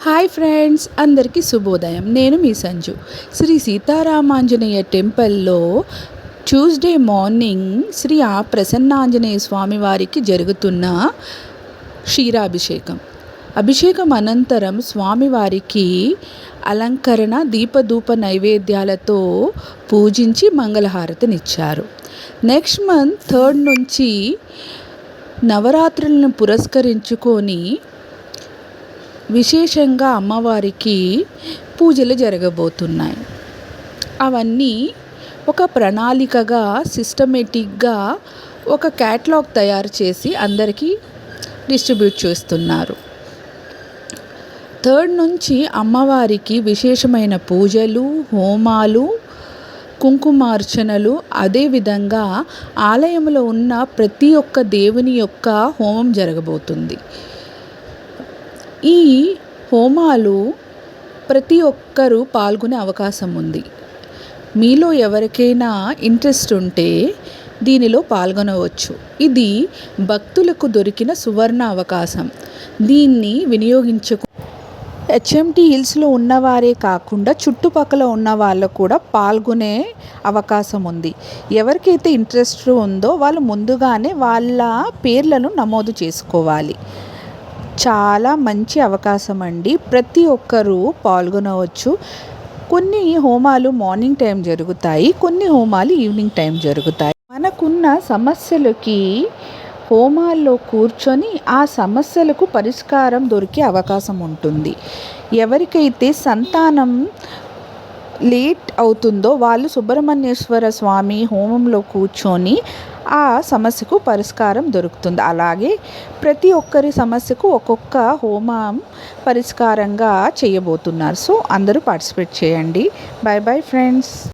Hi friends, అందరికీ శుభోదయం. నేను మీ సంజు. శ్రీ సీతారామాంజనేయ టెంపుల్లో ట్యూస్డే మార్నింగ్ శ్రీ ప్రసన్నాంజనేయ స్వామి వారికి జరుగుతున్న క్షీరాభిషేకం. అభిషేకం అనంతరం స్వామివారికి అలంకరణ దీపధూప నైవేద్యాలతో పూజించి మంగళహారతినిచ్చారు. నెక్స్ట్ మంత్ 3rd నుంచి నవరాత్రులను పురస్కరించుకొని విశేషంగా అమ్మవారికి పూజలు జరగబోతున్నాయి. అవన్నీ ఒక ప్రణాళికగా సిస్టమేటిక్గా ఒక క్యాటలాగ్ తయారు చేసి అందరికీ డిస్ట్రిబ్యూట్ చేస్తున్నారు. 3rd నుంచి అమ్మవారికి విశేషమైన పూజలు, హోమాలు, కుంకుమార్చనలు, అదేవిధంగా ఆలయంలో ఉన్న ప్రతి ఒక్క దేవుని యొక్క హోమం జరగబోతుంది. ఈ హోమాలు ప్రతి ఒక్కరూ పాల్గొనే అవకాశం ఉంది. మీలో ఎవరికైనా ఇంట్రెస్ట్ ఉంటే దీనిలో పాల్గొనవచ్చు. ఇది భక్తులకు దొరికిన సువర్ణ అవకాశం. దీన్ని వినియోగించుకు హెచ్ఎంటీ హిల్స్లో ఉన్నవారే కాకుండా చుట్టుపక్కల ఉన్న వాళ్ళు కూడా పాల్గొనే అవకాశం ఉంది. ఎవరికైతే ఇంట్రెస్ట్ ఉందో వాళ్ళు ముందుగానే వాళ్ళ పేర్లను నమోదు చేసుకోవాలి. చాలా మంచి అవకాశం అండి. ప్రతి ఒక్కరూ పాల్గొనవచ్చు. కొన్ని హోమాలు మార్నింగ్ టైం జరుగుతాయి, కొన్ని హోమాలు ఈవినింగ్ టైం జరుగుతాయి. మనకున్న సమస్యలకి హోమాల్లో కూర్చొని ఆ సమస్యలకు పరిష్కారం దొరికే అవకాశం ఉంటుంది. ఎవరికైతే సంతానం లేట్ అవుతుందో వాళ్ళు సుబ్రహ్మణ్యేశ్వర స్వామి హోమంలో కూర్చొని ఆ సమస్యకు పరిష్కారం దొరుకుతుంది. అలాగే ప్రతి ఒక్కరి సమస్యకు ఒక్కొక్క హోమం పరిష్కారంగా చేయబోతున్నారు. సో అందరూ పార్టిసిపేట్ చేయండి. Bye bye friends.